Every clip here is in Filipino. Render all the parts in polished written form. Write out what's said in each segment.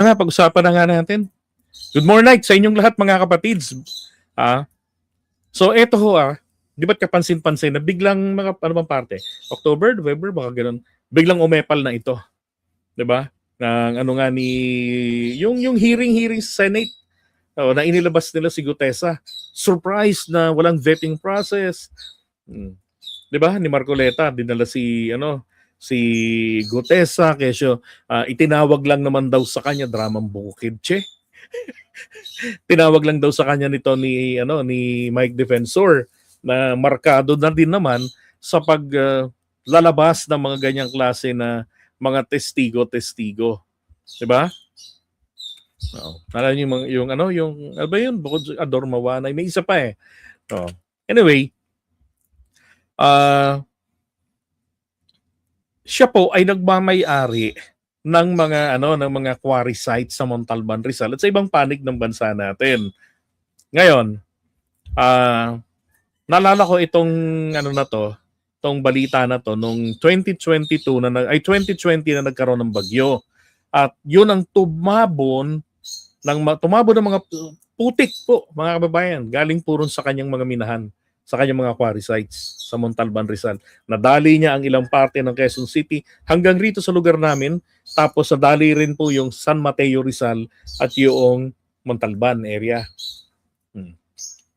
Pag-usapan na nga natin. Good morning sa inyong lahat mga kapatids. Ah, so eto ho di ba't kapansin-pansin na biglang mga ano bang parte? October, November, baka ganun. Biglang umepal na ito, 'di ba? Ng ano nga ni yung hearing sa Senate. Na inilabas nila si Gutesa. Surprise na walang vetting process. 'Di ba? Ni Marcoleta dinala si Gutesa kesyo itinawag lang naman daw sa kanya dramang bukid, che. Tinawag lang daw sa kanya nito ni Mike Defensor na markado na din naman sa lalabas ng mga ganyang klase na mga testigo, 'di ba? Oh, alam niyo yung ano ba yun bukod sa Ador Mawanay, may isa pa eh. Oh. Anyway, siya po ay nagmamay-ari ng mga quarry sites sa Montalban, Rizal at sa ibang panig ng bansa natin. Ngayon, naalala ko itong balita na to nung 2020 na nagkaroon ng bagyo. At yun ang tumabo ng mga putik po, mga kababayan, galing po ron sa kanyang mga minahan, sa kanyang mga quarry sites sa Montalban, Rizal. Nadali niya ang ilang parte ng Quezon City hanggang rito sa lugar namin, tapos nadali rin po yung San Mateo, Rizal at yung Montalban area.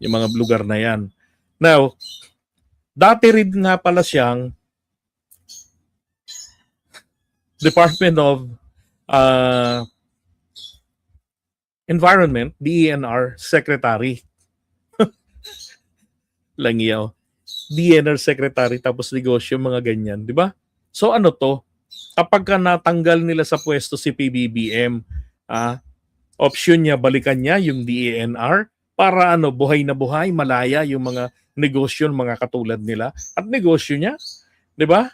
Yung mga lugar na yan. Now, dati rin nga pala siyang Department of Environment, DENR Secretary. Langiyaw. DNR Secretary tapos negosyo, mga ganyan, di ba? So ano to? Kapag natanggal nila sa pwesto si PBBM, option niya, balikan niya yung DENR para buhay na buhay, malaya yung mga negosyo, mga katulad nila at negosyo niya, di ba?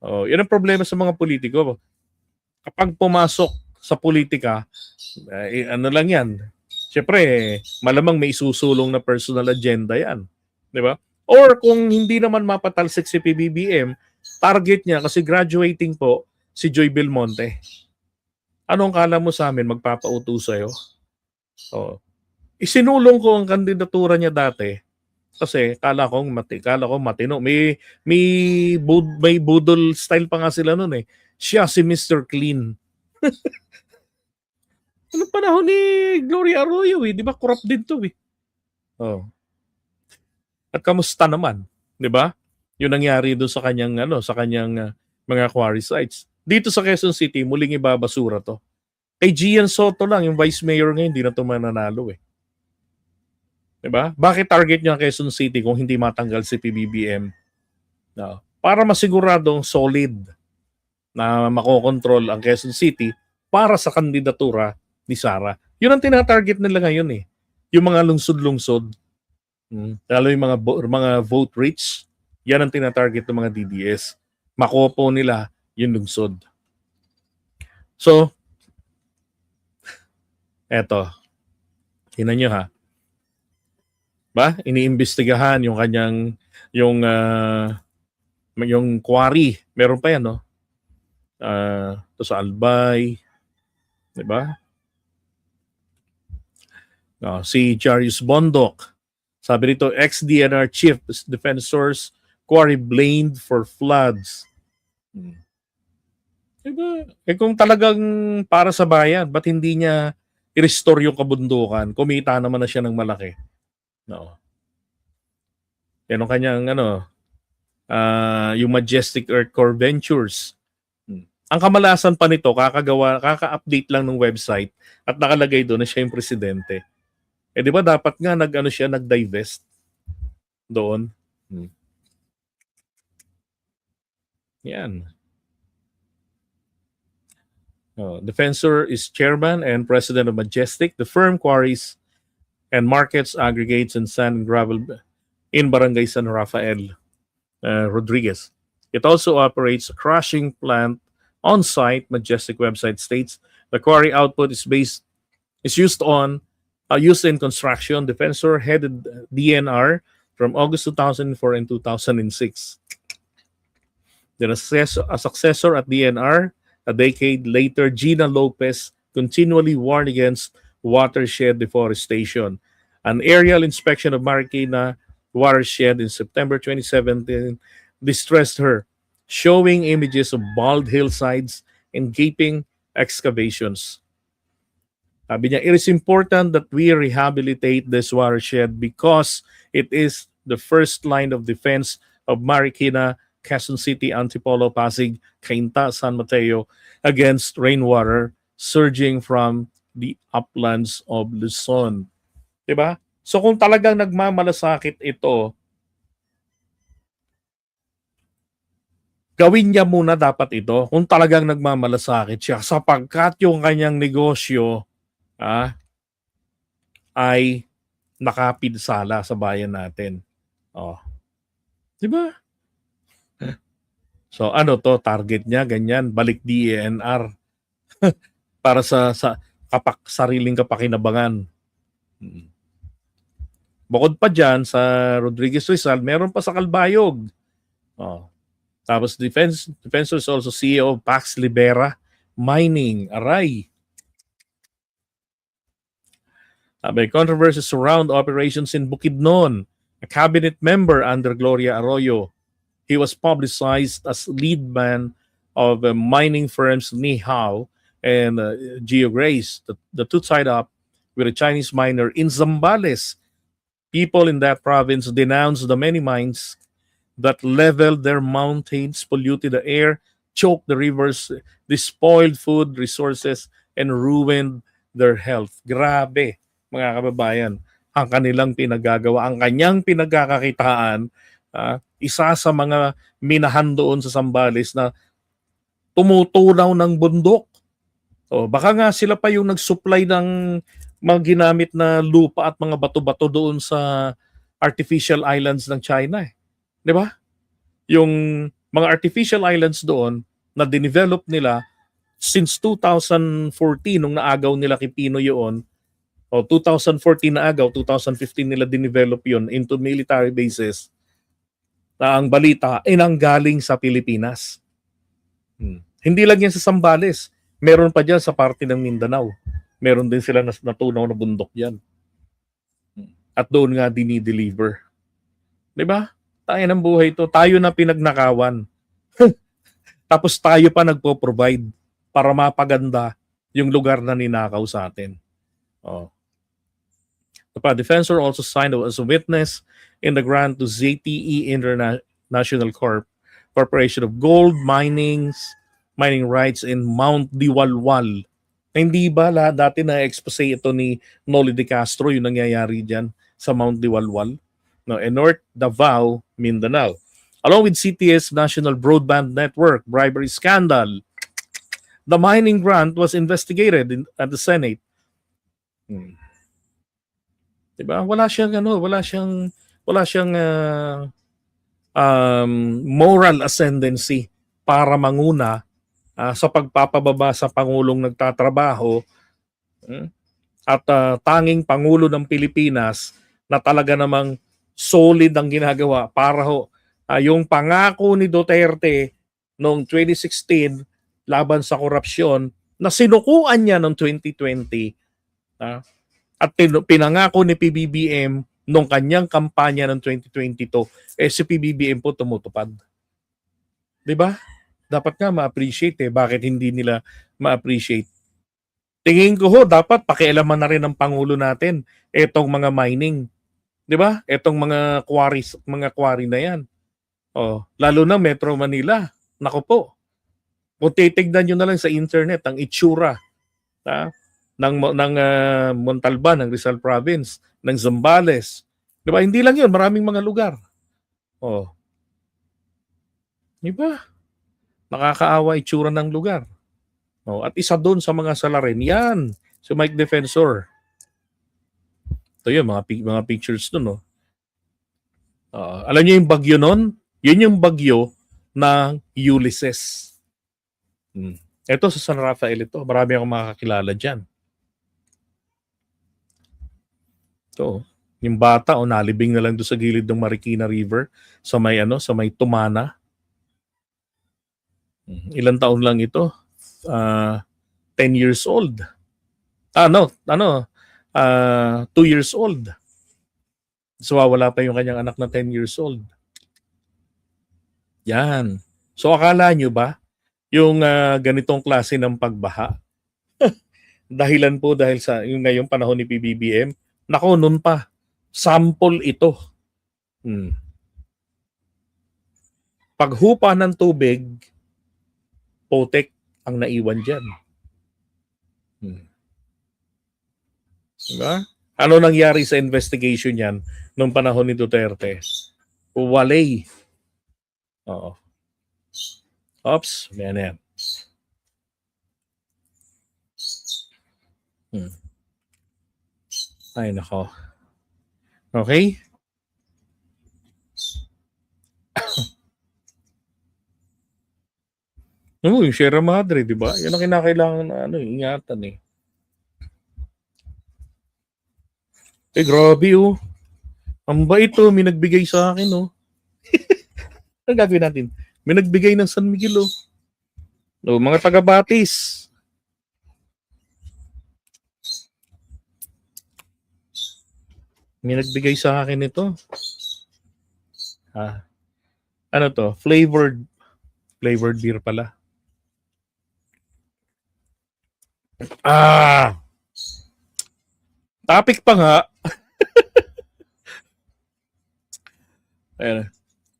Oh, yan ang problema sa mga politiko. Kapag pumasok sa politika, ano lang yan. Siyempre, malamang may isusulong na personal agenda yan. Di ba? Or kung hindi naman mapatalsik si PBBM, target niya kasi graduating po si Joy Belmonte. Anong kala mo sa amin magpapauto sa'yo? Oh. Isinulong ko ang kandidatura niya dati kasi kala ko matino. May budol style pa nga sila noon eh. Siya si Mr. Clean. Anong panahon ni Gloria Arroyo eh, 'di ba? Corrupt din 'to eh. Oh. At kamusta naman, 'di ba? 'Yung nangyari doon sa kanyang mga quarry sites. Dito sa Quezon City, muling ibabasura 'to. Kay Gian Soto lang, yung vice mayor ngayon, hindi na 'to mananalo eh. 'Di ba? Bakit target niya ang Quezon City kung hindi matanggal si PBBM? No. Para masiguradong solid na makokontrol ang Quezon City para sa kandidatura ni Sara. Yun ang tina-target nila ngayon eh. Yung mga lungsod-lungsod, lalo yung mga vote rich, yan ang tina-target ng mga DDS. Makopo nila yung lungsod. So, eto. Tingnan nyo ha. Ba? Iniimbestigahan yung kanyang yung quarry. Meron pa yan, no? To sa Albay, 'di ba? Si Jarius Bondok, sabi rito, ex-DNR Chief Defensors quarry blamed for floods. Diba? Kung talagang para sa bayan, ba't hindi niya i-restore yung kabundukan? Kumita naman na siya ng malaki. No. Yan ang kanyang yung Majestic Earth Core Ventures. Ang kamalasan pa nito, kaka-update lang ng website at nakalagay doon na siya yung presidente. Eh di ba dapat nga nag-divest doon. Yan. Defensor is chairman and president of Majestic. The firm quarries and markets aggregates and sand and gravel in Barangay San Rafael, Rodriguez. It also operates a crushing plant on-site. Majestic website states the quarry output is used in construction. Defensor headed DNR from August 2004 and 2006. Then a successor at DNR, a decade later, Gina Lopez continually warned against watershed deforestation. An aerial inspection of Marikina watershed in September 2017 distressed her, showing images of bald hillsides and gaping excavations. Sabi niya, it is important that we rehabilitate this watershed because it is the first line of defense of Marikina, Quezon City, Antipolo, Pasig, Cainta, San Mateo against rainwater surging from the uplands of Luzon. Diba? So kung talagang nagmamalasakit ito, gawin niya muna dapat ito kung talagang nagmamalasakit siya sapagkat yung kanyang negosyo ay nakapinsala sa bayan natin. Oh. 'Di ba? So ano to, target niya ganyan, balik DENR para sa sariling kapakinabangan. Bukod pa diyan sa Rodriguez Rizal, meron pa sa Calbayog. Oh. Tapos defensors also CEO of Pax Libera Mining, aray. May controversies surround operations in Bukidnon. A cabinet member under Gloria Arroyo. He was publicized as lead man of mining firms Nihao and GeoGrace. The two tied up with a Chinese miner in Zambales. People in that province denounced the many mines that leveled their mountains, polluted the air, choked the rivers, despoiled food resources, and ruined their health. Grabe, mga kababayan, ang kanilang pinagagawa, ang kanyang pinagkakakitaan, isa sa mga minahan doon sa Zambales na tumutunaw ng bundok. O, baka nga sila pa yung nag-supply ng mga ginamit na lupa at mga bato-bato doon sa artificial islands ng China. 'Di ba? Yung mga artificial islands doon na dinevelop nila since 2014 nung naagaw nila kay Pino yun. O 2014 na agaw, 2015 nila dinevelop yun into military bases. Na ang balita ay nanggaling sa Pilipinas. Hindi lang yan sa Zambales. Meron pa dyan sa parte ng Mindanao. Meron din sila natunaw na bundok dyan. At doon nga dinideliver. Diba? Tayo ng buhay to. Tayo na pinagnakawan. Tapos tayo pa nagpo-provide para mapaganda yung lugar na ninakaw sa atin. Oh. The defensor also signed as a witness in the grant to ZTE International Corporation of Gold mining rights in Mount Diwalwal. Hindi ba dati na-expose ito ni Noli De Castro yung nangyayari dyan sa Mount Diwalwal? No, in North Davao, Mindanao. Along with CTS National Broadband Network bribery scandal, the mining grant was investigated at the Senate. Diba? Wala siyang moral ascendancy para manguna sa pagpapababa sa pangulong nagtatrabaho at tanging pangulo ng Pilipinas na talaga namang solid ang ginagawa para yung pangako ni Duterte noong 2016 laban sa korupsyon na sinukuan niya noong 2020 at pinangako ni PBBM nung kanyang kampanya ng 2022, si PBBM po tumutupad. Diba? Dapat nga ma-appreciate Bakit hindi nila ma-appreciate? Tingin ko dapat pakialaman na rin ng Pangulo natin etong mga mining. Diba? Etong mga quarry na yan. Lalo na Metro Manila. Naku po. Kung titignan nyo na lang sa internet ang itsura ng Montalban, ng Rizal Province, ng Zambales. Diba? Hindi lang yun, maraming mga lugar. Diba? Nakakaawa itsura ng lugar. At isa doon sa mga salarin, yan, si Mike Defensor. Ito yun, mga pictures doon. Alam niyo yung bagyo noon? Yun yung bagyo ng Ulysses. Ito sa San Rafael ito. Marami akong makakilala dyan. So, yung bata nalibing na lang doon sa gilid ng Marikina River sa may Tumana. Ilang taon lang ito? 10 years old. 2 years old. So wala pa yung kanyang anak na 10 years old. Yan. So akala nyo ba yung ganitong klase ng pagbaha dahilan po dahil sa yung ngayong panahon ni PBBM? Nako, nun pa. Sample ito. Paghupa ng tubig, potek ang naiwan dyan. Diba? Ano nangyari sa investigation yan nung panahon ni Duterte? Walay. Oo. Oops, yan. Ay, nako. Okay? Yung Sierra Madre, di ba? Yan ang kinakailangan na ingatan eh. Grabe oh. Ang bait oh, may nagbigay sa akin oh. Ano gagawin natin? May nagbigay ng San Miguel oh. Mga taga-Batis. May nagbigay sa akin ito. Ano to? Flavored beer pala. Topic pa nga. Ayan.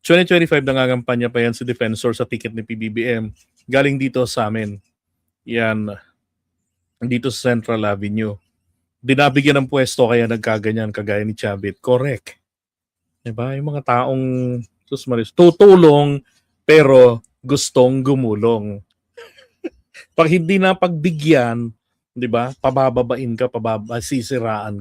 2025 nangangampanya pa yan si Defensor sa ticket ni PBBM. Galing dito sa amin. Yan. Dito sa Central Avenue. Dinabigyan ng pwesto kaya nagkaganyan kagaya ni Chavit. Correct. Diba? Yung mga taong tutulong pero gustong gumulong. Pag hindi na pagbigyan, 'di ba? Pabababain ka, sisiraan